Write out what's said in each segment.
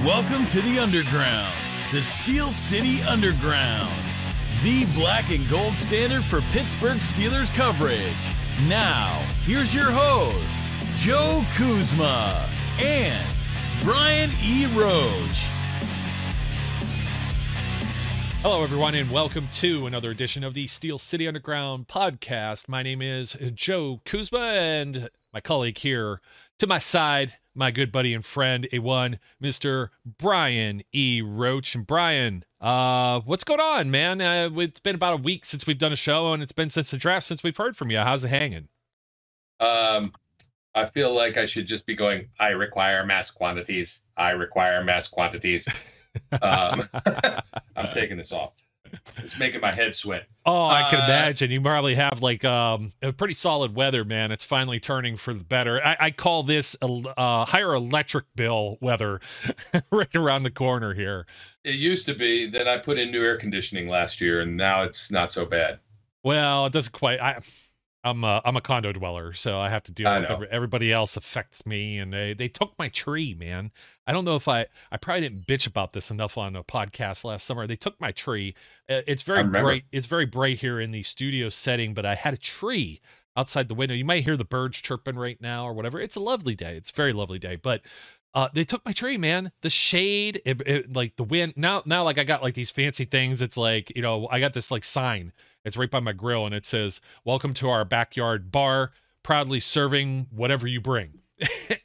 Welcome to the Underground, the Steel City Underground, the black and gold standard for Pittsburgh Steelers coverage. Now, here's your host, Joe Kuzma and Brian E. Roach. Hello, everyone, and welcome to another edition of the Steel City Underground podcast. My name is Joe Kuzma, and my colleague here to my side, my good buddy and friend, A1, Mr. Brian E. Roach. And Brian, what's going on, man? It's been about a week since we've done a show, and it's been since the draft since we've heard from you. How's it hanging? I feel like I should just be going, I require mass quantities. I require mass quantities. I'm taking this off. It's making my head sweat. Oh, I can imagine. You probably have like a pretty solid weather, man. It's finally turning for the better. I call this a higher electric bill weather right around the corner here. It used to be that I put in new air conditioning last year, and now it's not so bad. Well, it doesn't quite. I'm a condo dweller, so I have to deal with everybody else affects me, and they took my tree, man. I don't know if I probably didn't bitch about this enough on a podcast last summer. They took my tree. It's very bright. It's very bright here in the studio setting, but I had a tree outside the window. You might hear the birds chirping right now or whatever. It's a lovely day. It's a very lovely day, but they took my tree, man. The shade, like the wind. Now, like I got like these fancy things. It's like, you know, I got this like sign. It's right by my grill, and it says, "Welcome to our backyard bar, proudly serving whatever you bring."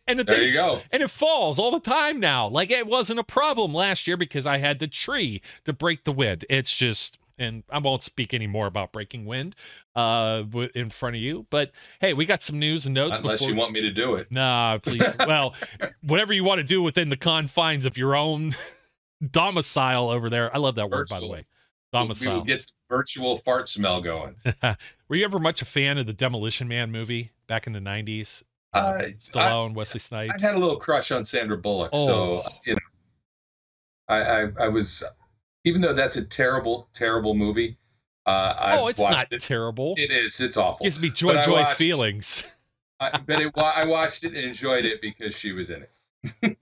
And there you go. And it falls all the time now. Like it wasn't a problem last year because I had the tree to break the wind. It's just, and I won't speak any more about breaking wind in front of you. But hey, we got some news and notes. Unless you want me to do it. Nah, please. Well, whatever you want to do within the confines of your own domicile over there. I love that word, by the way. Domicile. We get virtual fart smell going. Were you ever much a fan of the Demolition Man movie back in the 90s? Stallone, Wesley Snipes. I had a little crush on Sandra Bullock, so you know, I was, even though that's a terrible movie. It's not terrible. It is. It's awful. Gives me joy feelings. I watched it and enjoyed it because she was in it.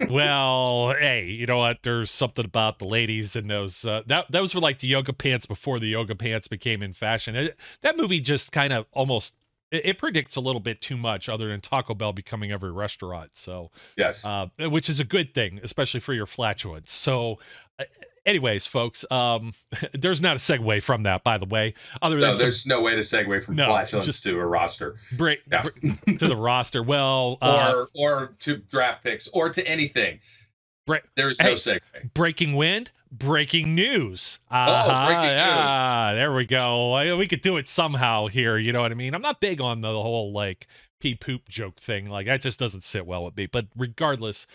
Well, hey, you know what? There's something about the ladies in those. Those were like the yoga pants before the yoga pants became in fashion. That movie just kind of almost. It predicts a little bit too much, other than Taco Bell becoming every restaurant. So yes, which is a good thing, especially for your flatulence. So, anyways, folks, there's not a segue from that, by the way. There's no way to segue from flatulence to a roster. To the roster. Well, or to draft picks or to anything. There's no segue. Breaking wind. Breaking news. Breaking news. There we go. We could do it somehow here. You know what I mean? I'm not big on the whole like pee poop joke thing. Like that just doesn't sit well with me. But regardless,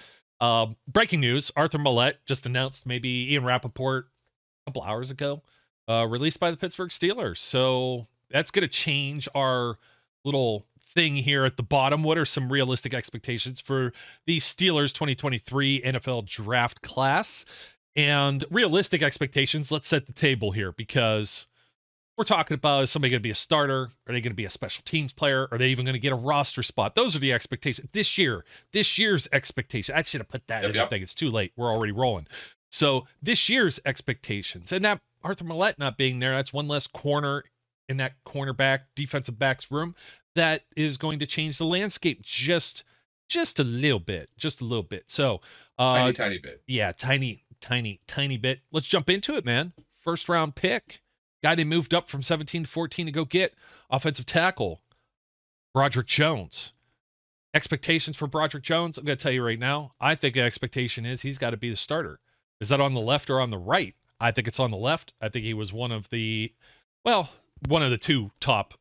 breaking news. Arthur Maulet just announced, maybe Ian Rappaport a couple hours ago, released by the Pittsburgh Steelers. So that's going to change our little thing here at the bottom. What are some realistic expectations for the Steelers 2023 NFL draft class? And realistic expectations, let's set the table here, because we're talking about, is somebody going to be a starter? Are they going to be a special teams player? Are they even going to get a roster spot? Those are the expectations. This year's expectation. I should have put that in the thing. It's too late. We're already rolling. So this year's expectations. And that Arthur Maulet not being there, that's one less corner in that cornerback, defensive backs room. That is going to change the landscape just a little bit. Just a little bit. So tiny bit. Yeah, tiny bit. Let's jump into it, man. First round pick. Guy they moved up from 17 to 14 to go get. Offensive tackle, Broderick Jones. Expectations for Broderick Jones, I'm going to tell you right now, I think the expectation is he's got to be the starter. Is that on the left or on the right? I think it's on the left. I think he was one of the two top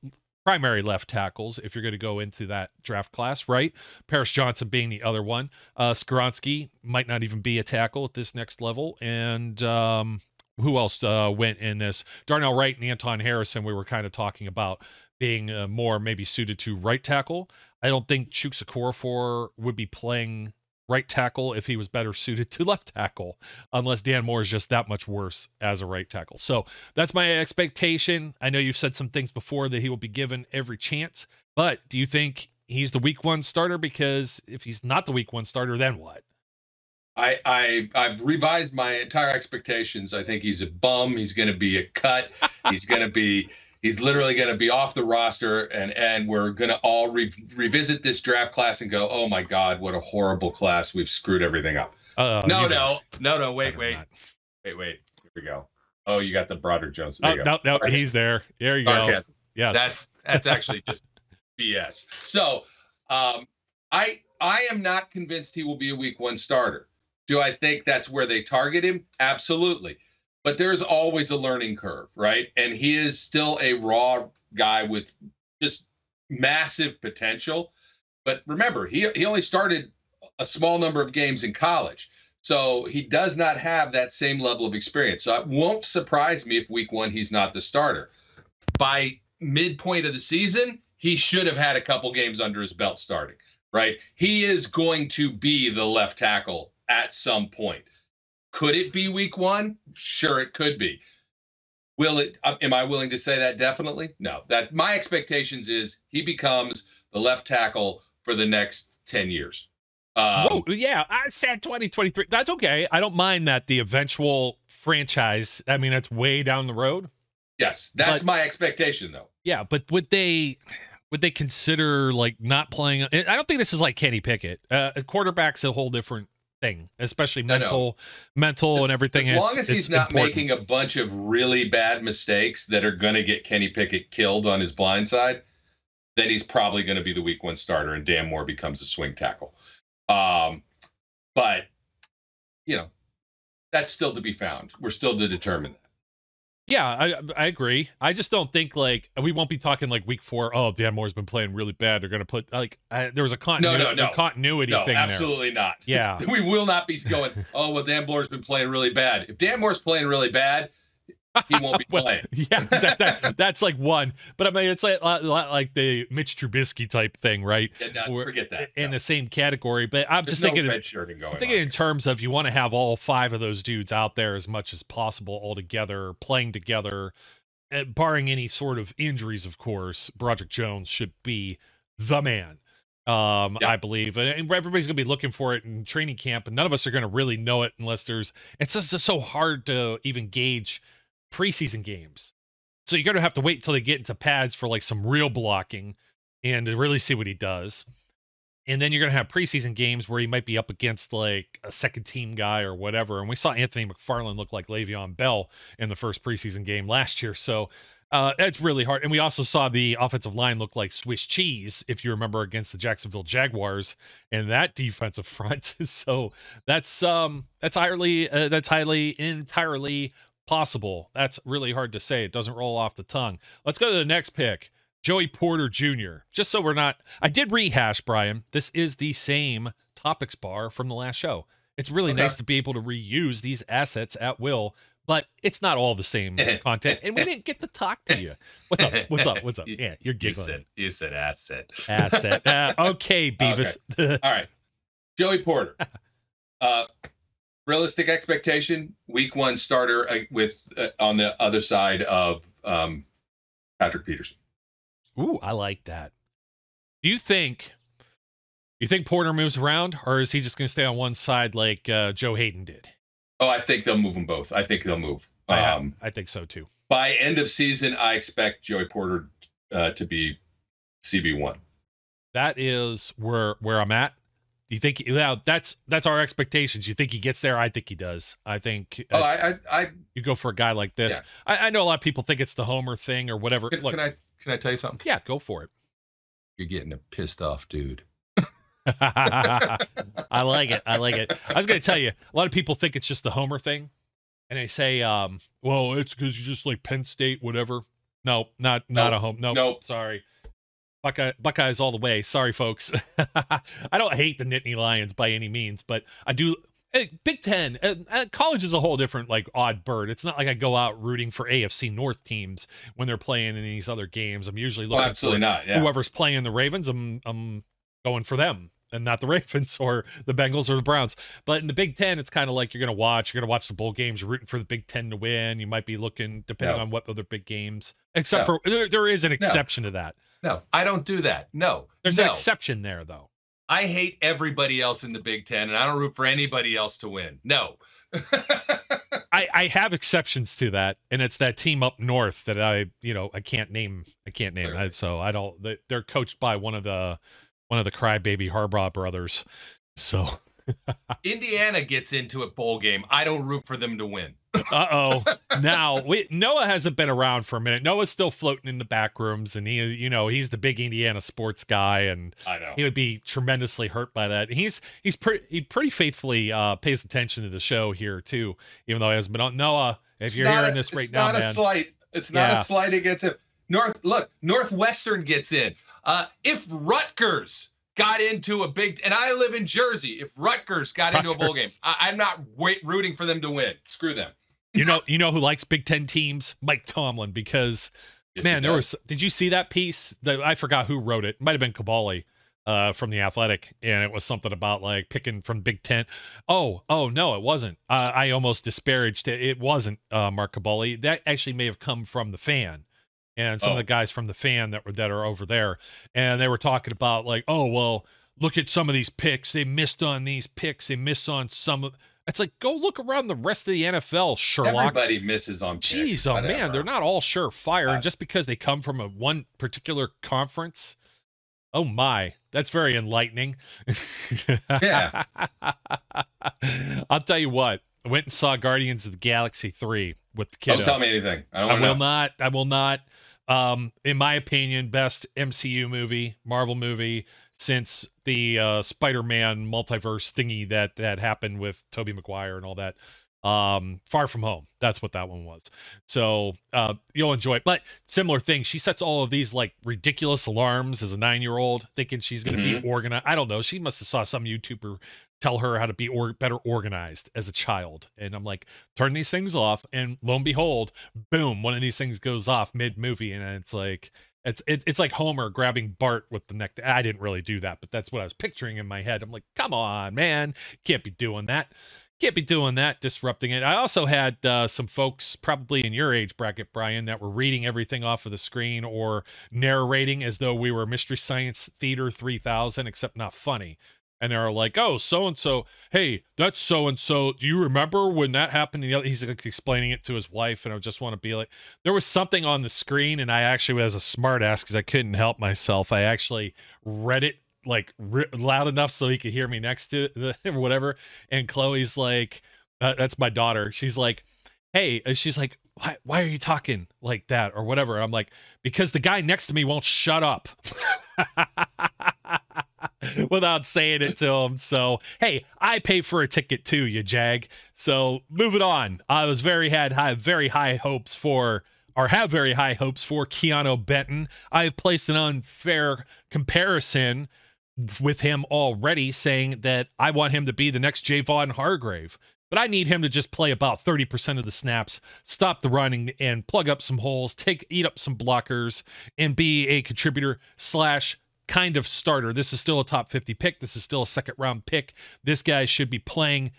primary left tackles, if you're going to go into that draft class, right? Paris Johnson being the other one. Skoronski might not even be a tackle at this next level. And who else went in this? Darnell Wright and Anton Harrison, we were kind of talking about being more maybe suited to right tackle. I don't think Chuks Okorafor would be playing right tackle if he was better suited to left tackle, unless Dan Moore is just that much worse as a right tackle. So that's my expectation. I know you've said some things before that he will be given every chance, but do you think he's the week one starter? Because if he's not the week one starter, then what? I've revised my entire expectations. I think he's a bum. He's going to be a cut. He's literally going to be off the roster, and we're going to all revisit this draft class and go, oh my God, what a horrible class. We've screwed everything up. No, wait. Here we go. Oh, you got the Broderick Jones. There you go. No, he's there. There you go. Yes. That's actually just BS. So, I am not convinced he will be a week 1 starter. Do I think that's where they target him? Absolutely. But there's always a learning curve, right? And he is still a raw guy with just massive potential. But remember, he only started a small number of games in college. So he does not have that same level of experience. So it won't surprise me if week 1 he's not the starter. By midpoint of the season, he should have had a couple games under his belt starting, right? He is going to be the left tackle at some point. Could it be week 1? Sure, it could be. Will it? Am I willing to say that? Definitely no. That my expectations is he becomes the left tackle for the next 10 years. Whoa, yeah, I said 2023. That's okay. I don't mind that the eventual franchise. I mean, that's way down the road. Yes, that's my expectation, though. Yeah, but would they consider like not playing? I don't think this is like Kenny Pickett. A quarterback's a whole different thing, especially mental and everything. As long as he's not making a bunch of really bad mistakes that are going to get Kenny Pickett killed on his blind side, then he's probably going to be the week 1 starter, and Dan Moore becomes a swing tackle. But that's still to be found. We're still to determine that. Yeah, I agree. I just don't think like we won't be talking like week 4. Oh, Dan Moore's been playing really bad. They're going to put like there was a continuity thing. Absolutely there. Not. Yeah, we will not be going. Oh, well, Dan Moore's been playing really bad. If Dan Moore's playing really bad, he won't be playing. Yeah, that's like one. But I mean, it's like the Mitch Trubisky type thing, right? Yeah, forget that. In the same category. But I'm just thinking, in terms of you want to have all 5 of those dudes out there as much as possible all together, playing together, barring any sort of injuries, of course. Broderick Jones should be the man. I believe, and everybody's gonna be looking for it in training camp, and none of us are gonna really know it unless it's just so hard to even gauge preseason games. So you're going to have to wait until they get into pads for like some real blocking and to really see what he does. And then you're going to have preseason games where he might be up against like a second team guy or whatever. And we saw Anthony McFarland look like Le'Veon Bell in the first preseason game last year. So it's really hard. And we also saw the offensive line look like Swiss cheese, if you remember, against the Jacksonville Jaguars and that defensive front. So that's entirely possible. That's really hard to say. It doesn't roll off the tongue. Let's go to the next pick. Joey Porter Jr. Just so we're not... I did rehash, Brian. This is the same topics bar from the last show. It's really nice to be able to reuse these assets at will, but it's not all the same content, and we didn't get to talk to you. What's up? Yeah, you're giggling. You said asset. Asset. Okay, Beavis. Okay. All right. Joey Porter. Realistic expectation, week 1 starter with on the other side of Patrick Peterson. Ooh, I like that. Do you think Porter moves around, or is he just going to stay on one side like Joe Hayden did? Oh, I think they'll move them both. I think they'll move. I think so too. By end of season, I expect Joey Porter to be CB1. That is where I'm at. Do you think that's our expectations? You think he gets there? I think he does. I think you go for a guy like this. Yeah. I know a lot of people think it's the Homer thing or whatever. Can I tell you something? Yeah, go for it. You're getting a pissed off dude. I like it. I was going to tell you, a lot of people think it's just the Homer thing, and they say, well, it's because you just like Penn State, whatever. No, not a home. Nope. Sorry. Buckeyes all the way. Sorry, folks. I don't hate the Nittany Lions by any means, but I do. Big Ten, college is a whole different like odd bird. It's not like I go out rooting for AFC North teams when they're playing in these other games. I'm usually looking for whoever's playing the Ravens. I'm going for them and not the Ravens or the Bengals or the Browns. But in the Big Ten, it's kind of like you're going to watch the bowl games. You're rooting for the Big Ten to win. You might be looking depending on what other big games. Except for there is an exception to that. No, I don't do that. No. There's an exception there, though. I hate everybody else in the Big Ten, and I don't root for anybody else to win. No. I have exceptions to that, and it's that team up north that I can't name. That, so I don't. They're coached by one of the crybaby Harbaugh brothers. So Indiana gets into a bowl game. I don't root for them to win. Now Noah hasn't been around for a minute. Noah's still floating in the back rooms, and he's the big Indiana sports guy, and I know he would be tremendously hurt by that. He pretty faithfully pays attention to the show here too, even though he hasn't been on. Noah, if you're hearing this right now, man, it's not a slight against him. Northwestern gets in. If Rutgers got into a big, and I live in Jersey, if Rutgers got into a bowl game, I'm not rooting for them to win. Screw them. You know who likes Big Ten teams? Mike Tomlin, because yes, did you see that piece? I forgot who wrote it. It might have been Kabali from The Athletic, and it was something about like picking from Big Ten. Oh no, it wasn't. I almost disparaged it. It wasn't Mark Kabali. That actually may have come from The Fan. And some of the guys from The Fan that are over there, and they were talking about like, oh well, look at some of these picks. They missed on these picks. They missed on some of. It's like, go look around the rest of the NFL, Sherlock. Everybody misses on picks. Jeez, oh man, they're not all surefire, and just because they come from one particular conference, oh my, that's very enlightening. Yeah. I'll tell you what. I went and saw Guardians of the Galaxy 3 with the kiddo. Don't tell me anything. I will not. In my opinion, best MCU movie, Marvel movie since the Spider-Man multiverse thingy that happened with Tobey Maguire and all that. Far From Home. That's what that one was. So you'll enjoy it. But similar thing, she sets all of these like ridiculous alarms as a 9-year-old, thinking she's going to be organized. I don't know. She must have saw some YouTuber tell her how to be better organized as a child. And I'm like, turn these things off. And lo and behold, boom, one of these things goes off mid-movie. And it's like, it's like Homer grabbing Bart with the neck. I didn't really do that, but that's what I was picturing in my head. I'm like, come on, man. Can't be doing that. Can't be doing that, disrupting it. I also had some folks probably in your age bracket, Brian, that were reading everything off of the screen or narrating as though we were Mystery Science Theater 3000, except not funny. And they're like, oh, so-and-so, hey, that's so-and-so. Do you remember when that happened? And he's like explaining it to his wife, and I just want to be like, there was something on the screen, and I actually was a smart ass because I couldn't help myself. I actually read it like loud enough so he could hear me next to it or whatever. And Chloe's like, that's my daughter. She's like, hey, and she's like, why are you talking like that or whatever? And I'm like, because the guy next to me won't shut up. Without saying it to him. So, hey, I pay for a ticket too, you jag. So, moving on. I was have very high hopes for Keeanu Benton. I've placed an unfair comparison with him already, saying that I want him to be the next Javon Hargrave. But I need him to just play about 30% of the snaps, stop the running, and plug up some holes, eat up some blockers, and be a contributor / kind of starter. This is still a top 50 pick. This is still a second round pick. This guy should be playing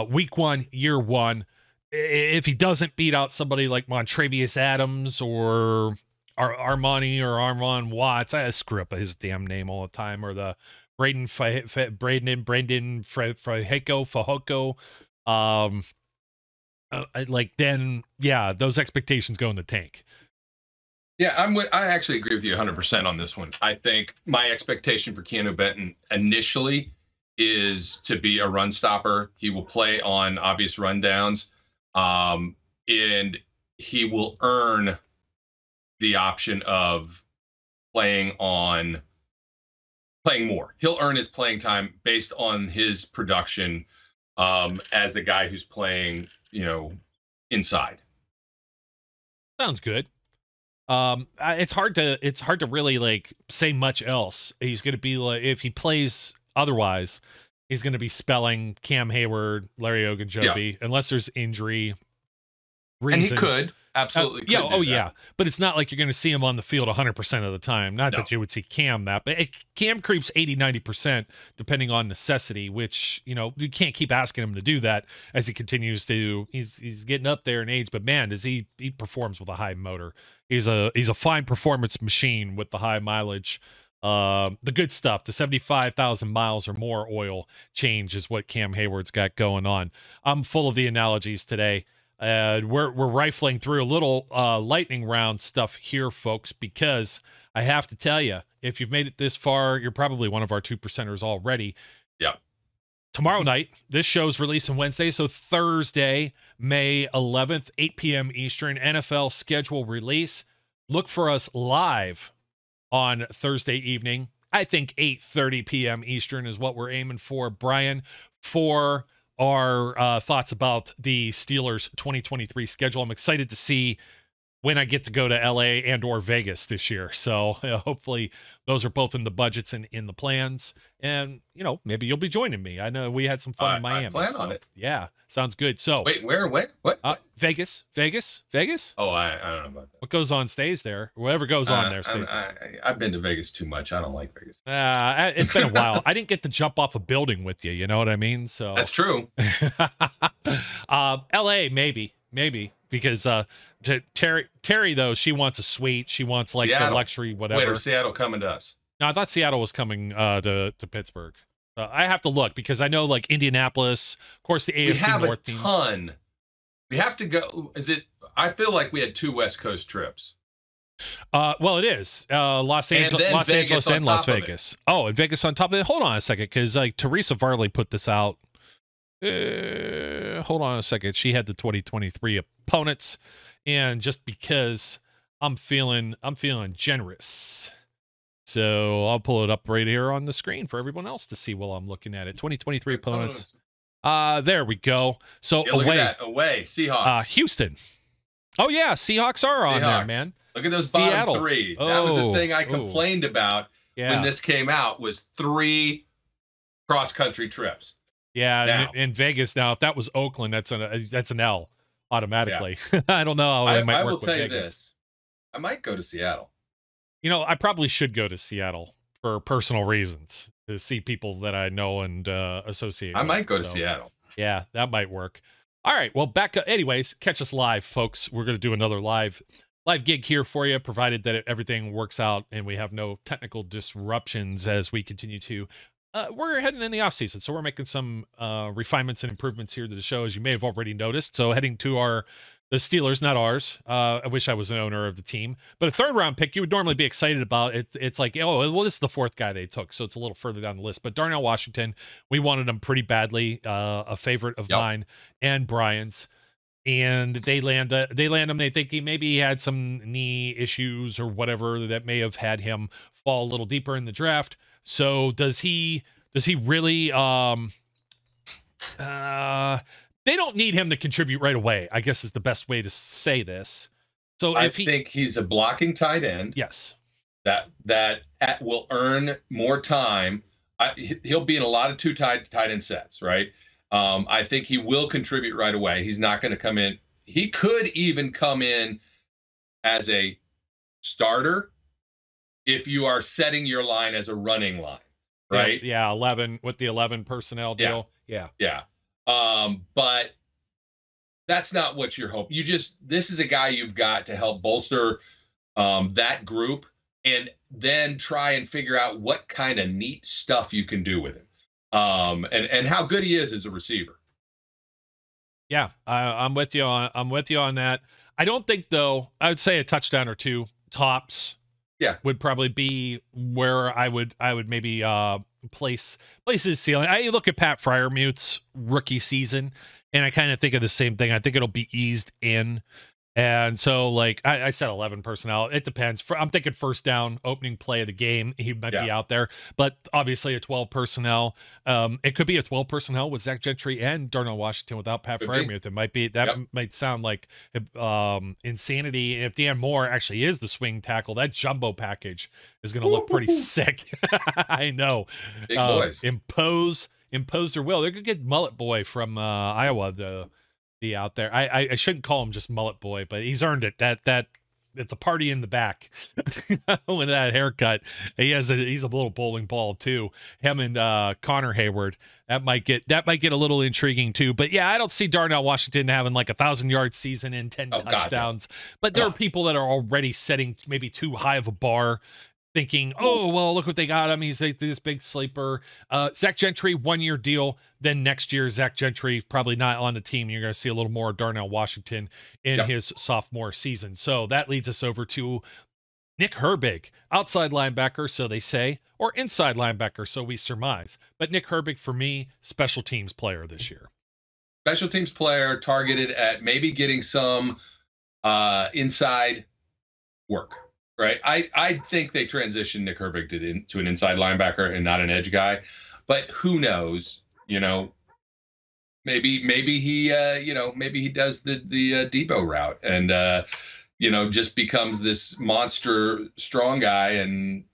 week 1, year 1. If he doesn't beat out somebody like Montravius Adams or Armani or Armon Watts, I screw up his damn name all the time, or the Braden Fajoko, then yeah, those expectations go in the tank. Yeah, I actually agree with you 100% on this one. I think my expectation for Keeanu Benton initially is to be a run stopper. He will play on obvious rundowns, and he will earn the option of playing more. He'll earn his playing time based on his production as a guy who's playing, inside. Sounds good. It's hard to really like say much else. He's going to be like, if he plays otherwise, he's going to be spelling Cam Hayward, Larry Ogunjobi, unless there's injury reasons. And he could absolutely. Yeah. But it's not like you're going to see him on the field 100% of the time. Not that you would see Cam that, but Cam creeps 80-90% depending on necessity, which, you can't keep asking him to do that as he continues to. He's getting up there in age, but man, does he performs with a high motor. He's a fine performance machine with the high mileage. The good stuff, the 75,000 miles or more oil change is what Cam Hayward's got going on. I'm full of the analogies today. We're rifling through a little lightning round stuff here, folks, because I have to tell you, if you've made it this far, you're probably one of our 2%ers already. Yeah. Tomorrow night, this show's releasing Wednesday, so Thursday, May 11th, 8 p.m. Eastern, NFL schedule release. Look for us live on Thursday evening. I think 8:30 p.m. Eastern is what we're aiming for. Brian, for our thoughts about the Steelers 2023 schedule. I'm excited to see when I get to go to LA and or Vegas this year. So hopefully those are both in the budgets and in the plans. And, you know, maybe you'll be joining me. I know we had some fun in Miami. I plan on it. Yeah, sounds good. So wait, where? What? Vegas. Oh, I don't know about that. What goes on stays there. Whatever goes on there stays there. I've been to Vegas too much. I don't like Vegas. It's been a while. I didn't get to jump off a building with you. You know what I mean? So that's true. LA, maybe. Because Terry, though, she wants a suite. She wants like Seattle. The luxury, whatever. Wait, or Seattle coming to us? No, I thought Seattle was coming to Pittsburgh. I have to look because I know like Indianapolis, of course, the AFC we have North a ton. We have to go. I feel like we had 2 West Coast trips. Well, it is Los Angeles and Las Vegas. Oh, and Vegas on top of it. Hold on a second, because like Teresa Varley put this out. Hold on a second. She had the 2023 opponents, and just because I'm feeling generous, so I'll pull it up right here on the screen for everyone else to see while I'm looking at it. 2023 opponents. There we go. So yeah, look at that. Away Seahawks. Houston. Oh yeah, Seahawks are on there, man. Look at those bottom Seattle. 3. That was the thing I complained about when this came out, was 3 cross-country trips. Yeah, in Vegas now, if that was Oakland, that's an L automatically. Yeah. I don't know how it might work. I will tell you this. I might go to Seattle. You know, I probably should go to Seattle for personal reasons, to see people that I know and associate with. I might go to Seattle. Yeah, that might work. All right, well, back up. Anyways, catch us live, folks. We're going to do another live gig here for you, provided that everything works out and we have no technical disruptions as we continue to we're heading in the off season, so we're making some refinements and improvements here to the show, as you may have already noticed. So heading to the Steelers, not ours. I wish I was an owner of the team, but a 3rd round pick you would normally be excited about. It's like, oh, well, this is the 4th guy they took, so it's a little further down the list. But Darnell Washington, we wanted him pretty badly, a favorite of mine and Brian's. And they land him. They think he had some knee issues or whatever that may have had him fall a little deeper in the draft. So does he really they don't need him to contribute right away, I guess is the best way to say this. So I think he's a blocking tight end. Yes. That will earn more time. He'll be in a lot of 2 tight end sets, right? I think he will contribute right away. He's not going to come in. He could even come in as a starter if you are setting your line as a running line, right? Yeah, 11 with the 11 personnel deal. Yeah. But that's not what you're hoping. This is a guy you've got to help bolster that group, and then try and figure out what kind of neat stuff you can do with him. And how good he is as a receiver. Yeah, I'm with you on that. I don't think, though, I would say a touchdown or 2 tops. Yeah, would probably be where I would maybe place his ceiling. I look at Pat Fryermuth's rookie season, and I kind of think of the same thing. I think it'll be eased in. And so, like I said, 11 personnel. It depends. I'm thinking 1st down, opening play of the game. He might be out there, but obviously a 12 personnel. It could be a 12 personnel with Zach Gentry and Darnell Washington without Pat Fryermuth. It might be might sound like insanity. And if Dan Moore actually is the swing tackle, that jumbo package is going to look pretty sick. I know. Big boys. Impose their will. They're going to get Mullet Boy from Iowa be out there. I shouldn't call him just Mullet Boy, but he's earned it. That it's a party in the back with that haircut. He's a little bowling ball too. Him and Connor Hayward. That might get a little intriguing too. But yeah, I don't see Darnell Washington having like 1,000-yard season and 10 touchdowns. God, no. But there are people that are already setting maybe too high of a bar thinking, oh, well, look what they got him. He's this big sleeper. Zach Gentry, 1-year deal. Then next year, Zach Gentry probably not on the team. You're going to see a little more Darnell Washington in his sophomore season. So that leads us over to Nick Herbig, outside linebacker, so they say, or inside linebacker, so we surmise. But Nick Herbig, for me, special teams player this year. Special teams player targeted at maybe getting some inside work, right? I think they transitioned Nick Herbig to an inside linebacker and not an edge guy, but who knows? Maybe he maybe he does the Debo route and just becomes this monster strong guy and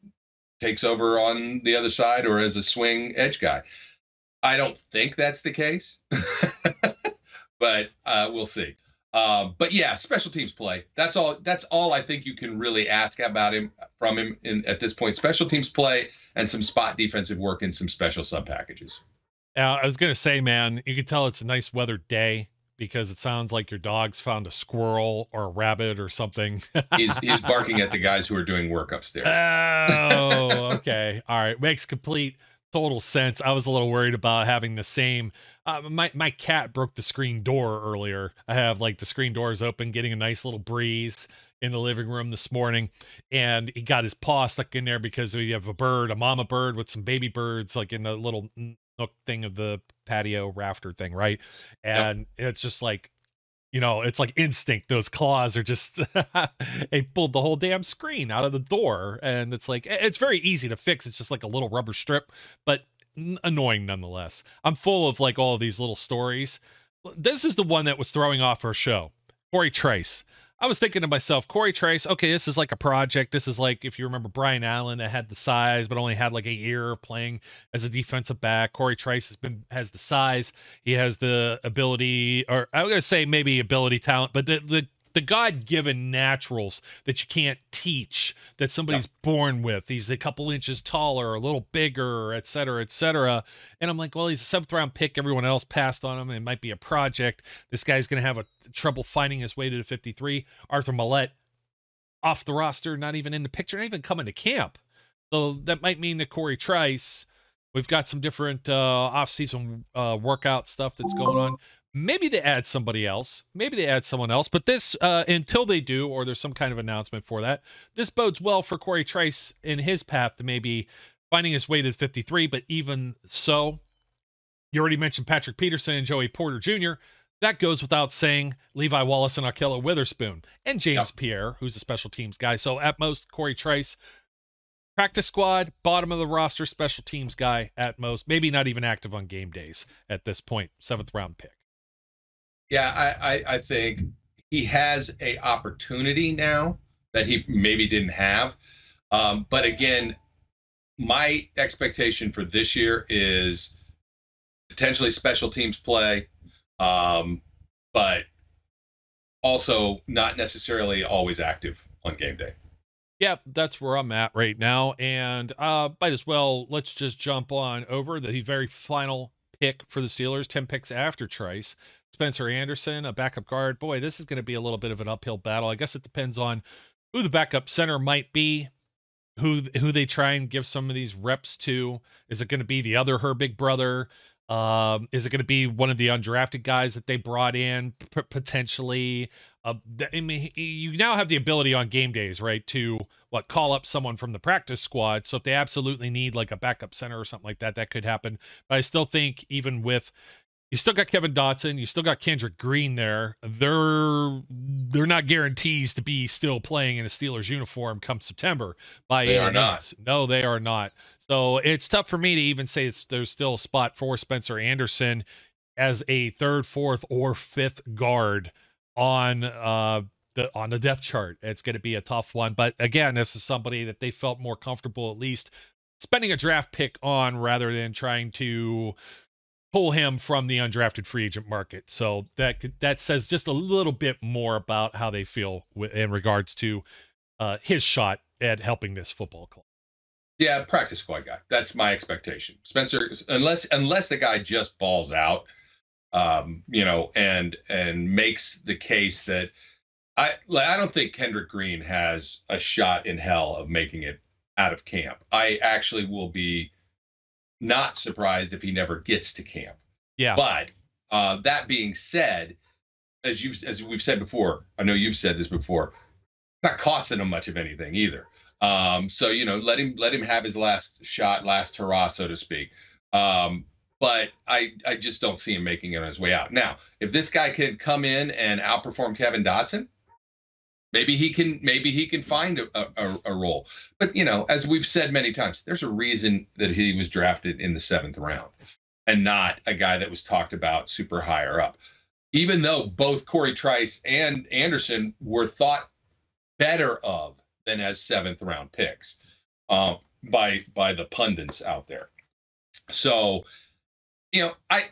takes over on the other side or as a swing edge guy. I don't think that's the case, but we'll see. But yeah, special teams play. That's all I think you can really ask about him from him at this point. Special teams play and some spot defensive work and some special sub packages. I was going to say, man, you can tell it's a nice weather day because it sounds like your dog's found a squirrel or a rabbit or something. He's barking at the guys who are doing work upstairs. Oh, okay. All right. Makes complete total sense. I was a little worried about having the same. My cat broke the screen door earlier. I have like the screen doors open, getting a nice little breeze in the living room this morning, and he got his paw stuck in there because we have a mama bird with some baby birds like in the little nook thing of the patio rafter thing, right? And it's just like, it's like instinct. Those claws are just they pulled the whole damn screen out of the door, and it's like, it's very easy to fix. It's just like a little rubber strip, but annoying nonetheless. I'm full of like all of these little stories. This is the one that was throwing off our show. Cory Trice. I was thinking to myself, Cory Trice, okay, this is like a project. This is like, if you remember Brian Allen that had the size, but only had like a year of playing as a defensive back. Cory Trice has the size. He has the ability, or I was going to say maybe ability, talent, but the God-given naturals that you can't teach, that somebody's born with. He's a couple inches taller, a little bigger, et cetera, et cetera. And I'm like, well, he's a 7th-round pick. Everyone else passed on him. It might be a project. This guy's going to have trouble finding his way to the 53. Arthur Millette off the roster, not even in the picture, not even coming to camp. So that might mean that Cory Trice, we've got some different off-season workout stuff that's going on. Maybe they add somebody else. Maybe they add someone else. But this, until they do, or there's some kind of announcement for that, this bodes well for Cory Trice in his path to maybe finding his way to 53. But even so, you already mentioned Patrick Peterson and Joey Porter Jr. That goes without saying. Levi Wallace and Ahkello Witherspoon and James Pierre, who's a special teams guy. So at most, Cory Trice, practice squad, bottom of the roster, special teams guy at most. Maybe not even active on game days at this point. 7th-round pick. Yeah, I think he has a opportunity now that he maybe didn't have. But again, my expectation for this year is potentially special teams play, but also not necessarily always active on game day. Yeah, that's where I'm at right now. And might as well, let's just jump on over the very final pick for the Steelers, 10 picks after Trice. Spencer Anderson, a backup guard. Boy, this is going to be a little bit of an uphill battle. I guess it depends on who the backup center might be, who they try and give some of these reps to. Is it going to be the other Herbig brother? Is it going to be one of the undrafted guys that they brought in potentially? I mean, you now have the ability on game days, right, to call up someone from the practice squad. So if they absolutely need like a backup center or something like that, that could happen. But I still think even with, you still got Kevin Dotson, you still got Kendrick Green there. They're not guarantees to be still playing in a Steelers uniform come September. They are not. No, they are not. So it's tough for me to even say there's still a spot for Spencer Anderson as a 3rd, 4th, or 5th guard on the depth chart. It's going to be a tough one. But again, this is somebody that they felt more comfortable at least spending a draft pick on rather than trying to pull him from the undrafted free agent market. So that says just a little bit more about how they feel in regards to his shot at helping this football club. Yeah, practice squad guy. That's my expectation. Spencer, unless the guy just balls out, and makes the case that I don't think Kendrick Green has a shot in hell of making it out of camp. I actually will be not surprised if he never gets to camp. Yeah. But that being said, as we've said before, I know you've said this before, it's not costing him much of anything either. So let him have his last shot, last hurrah, so to speak. But I just don't see him making it on his way out. Now, if this guy can come in and outperform Kevin Dotson, maybe he can find a role. But as we've said many times, there's a reason that he was drafted in the 7th round and not a guy that was talked about super higher up. Even though both Cory Trice and Anderson were thought better of than as 7th round picks by the pundits out there. So,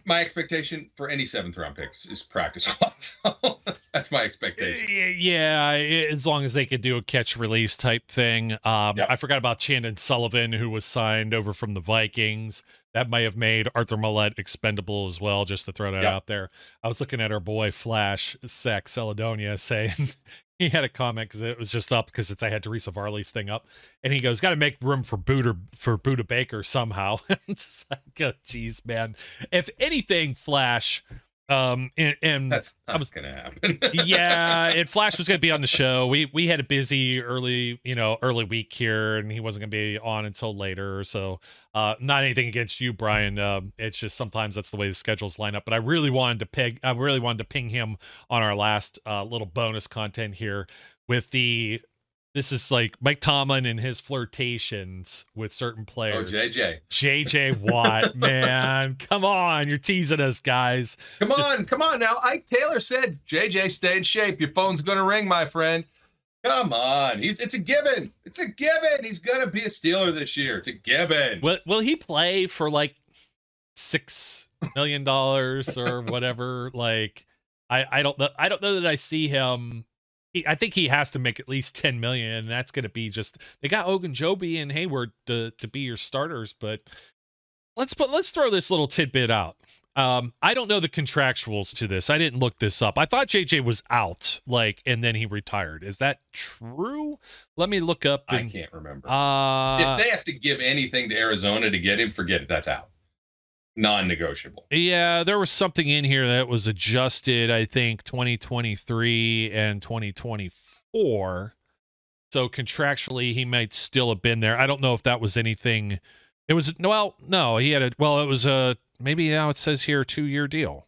my expectation for any 7th round picks is practice squad. So that's my expectation. Yeah, as long as they could do a catch release type thing. Yep. I forgot about Chandon Sullivan, who was signed over from the Vikings. That may have made Arthur Millette expendable as well, just to throw that out there. I was looking at our boy Flash Sack Celedonia saying he had a comment because it was just up because I had Teresa Varley's thing up, and he goes, "Got to make room for Buda Baker somehow." It's like, oh, geez, man. If anything, Flash, and that's not gonna happen. Yeah, and Flash was gonna be on the show. We had a busy early week here, and he wasn't gonna be on until later. So, not anything against you, Brian. It's just sometimes that's the way the schedules line up. But I really wanted to ping him on our last little bonus content here with this is like Mike Tomlin and his flirtations with certain players. Oh, JJ Watt, man. Come on. You're teasing us, guys. Come on now. Ike Taylor said, JJ, stay in shape. Your phone's going to ring, my friend. Come on. It's a given. It's a given. He's going to be a Steeler this year. It's a given. Will he play for like $6 million or whatever? Like, I don't know. I don't know that I see him. I think he has to make at least $10 million, and that's going to be just, they got Ogunjobi and Hayward to be your starters, but let's throw this little tidbit out. I don't know the contractuals to this. I didn't look this up. I thought JJ was out, and then he retired. Is that true? Let me look up. I can't remember. If they have to give anything to Arizona to get him, forget it. That's out. Non-negotiable. Yeah, there was something in here that was adjusted, I think 2023 and 2024. So contractually he might still have been there. I don't know if that was anything. It was no, he had it was maybe now it says here 2-year deal.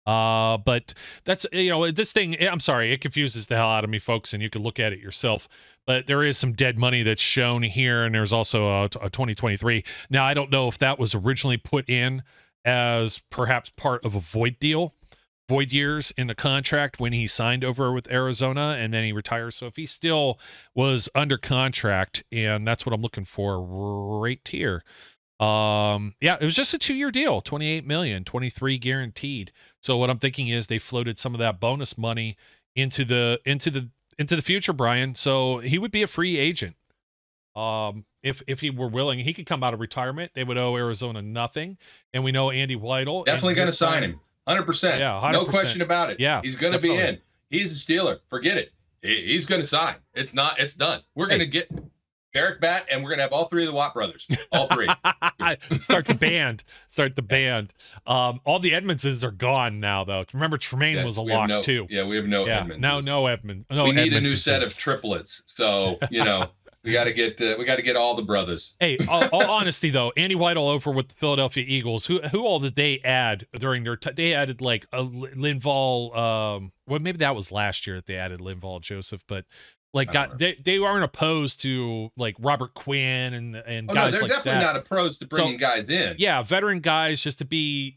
But that's this thing, I'm sorry, it confuses the hell out of me, folks, and you can look at it yourself. But there is some dead money that's shown here, and there's also a 2023. Now, I don't know if that was originally put in as perhaps part of a void years in the contract when he signed over with Arizona, and then he retires. So if he still was under contract, and that's what I'm looking for right here. Yeah, it was just a 2-year deal, $28 million, 23 guaranteed. So what I'm thinking is they floated some of that bonus money into the future, Brian. So he would be a free agent. If he were willing, he could come out of retirement. They would owe Arizona nothing. And we know Andy Weidel. Definitely going to sign him. 100%. Yeah, 100%. No question about it. Yeah, he's going to be in. He's a Steeler. Forget it. He's going to sign. It's done. We're going to get Derek Batt, and we're going to have all 3 of the Watt brothers. All 3. Start the band. All the Edmondsons are gone now, though. Remember, Tremaine was a lock, too. Yeah, we have no Edmonds. No Edmond. We need a new set of triplets. So, we got to get all the brothers. Hey, all honesty, though, Andy Weidel over with the Philadelphia Eagles, who all did they add during their they added like a Linval, well, maybe that was last year that they added Linval Joseph, but they aren't opposed to like Robert Quinn and guys they're like definitely that. not opposed to bringing guys in. Yeah, veteran guys just to be,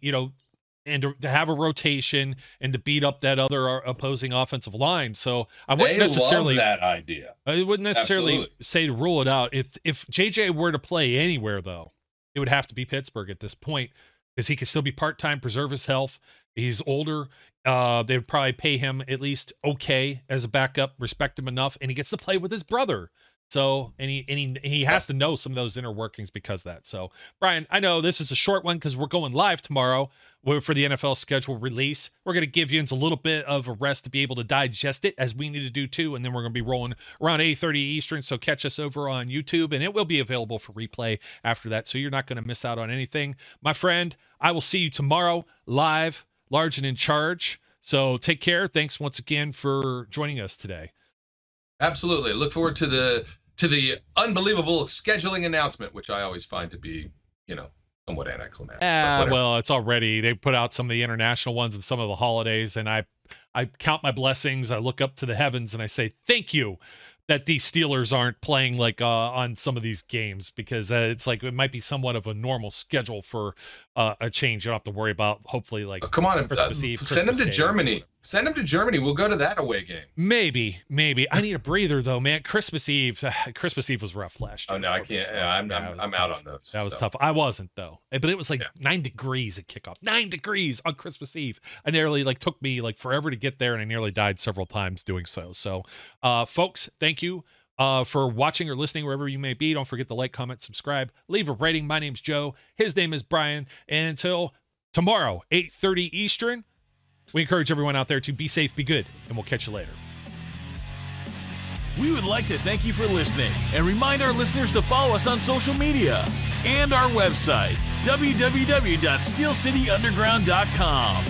and to have a rotation and to beat up that other opposing offensive line. So I wouldn't necessarily love that idea. I wouldn't necessarily say to rule it out. If JJ were to play anywhere, though, it would have to be Pittsburgh at this point, because he could still be part-time, preserve his health. He's older. They would probably pay him at least okay as a backup, respect him enough, and he gets to play with his brother. So, and he has to know some of those inner workings because of that. So, Brian, I know this is a short one because we're going live tomorrow for the NFL schedule release. We're going to give you a little bit of a rest to be able to digest it, as we need to do too. And then we're going to be rolling around 8:30 Eastern. So catch us over on YouTube, and it will be available for replay after that. So you're not going to miss out on anything. My friend, I will see you tomorrow live, large and in charge. So take care. Thanks once again for joining us today. Absolutely. Look forward to the unbelievable scheduling announcement, which I always find to be, somewhat anticlimactic. Well, it's already, they put out some of the international ones and some of the holidays, and I count my blessings. I look up to the heavens and I say, thank you that these Steelers aren't playing like on some of these games, because it's like it might be somewhat of a normal schedule for a change. You don't have to worry about, hopefully, like come on, Christmas Eve, send them to Day. Germany. Send them to Germany. We'll go to that away game. Maybe. I need a breather though, man. Christmas Eve was rough last year. Oh no, I can't. I'm out on those. That was tough. I wasn't though, but it was like 9 degrees at kickoff. 9 degrees on Christmas Eve. I nearly took me forever to get there, and I nearly died several times doing so. So, folks, thank you for watching or listening wherever you may be. Don't forget to like, comment, subscribe, leave a rating. My name's Joe. His name is Brian. And until tomorrow, 8:30 Eastern, we encourage everyone out there to be safe, be good, and we'll catch you later. We would like to thank you for listening and remind our listeners to follow us on social media and our website, www.steelcityunderground.com.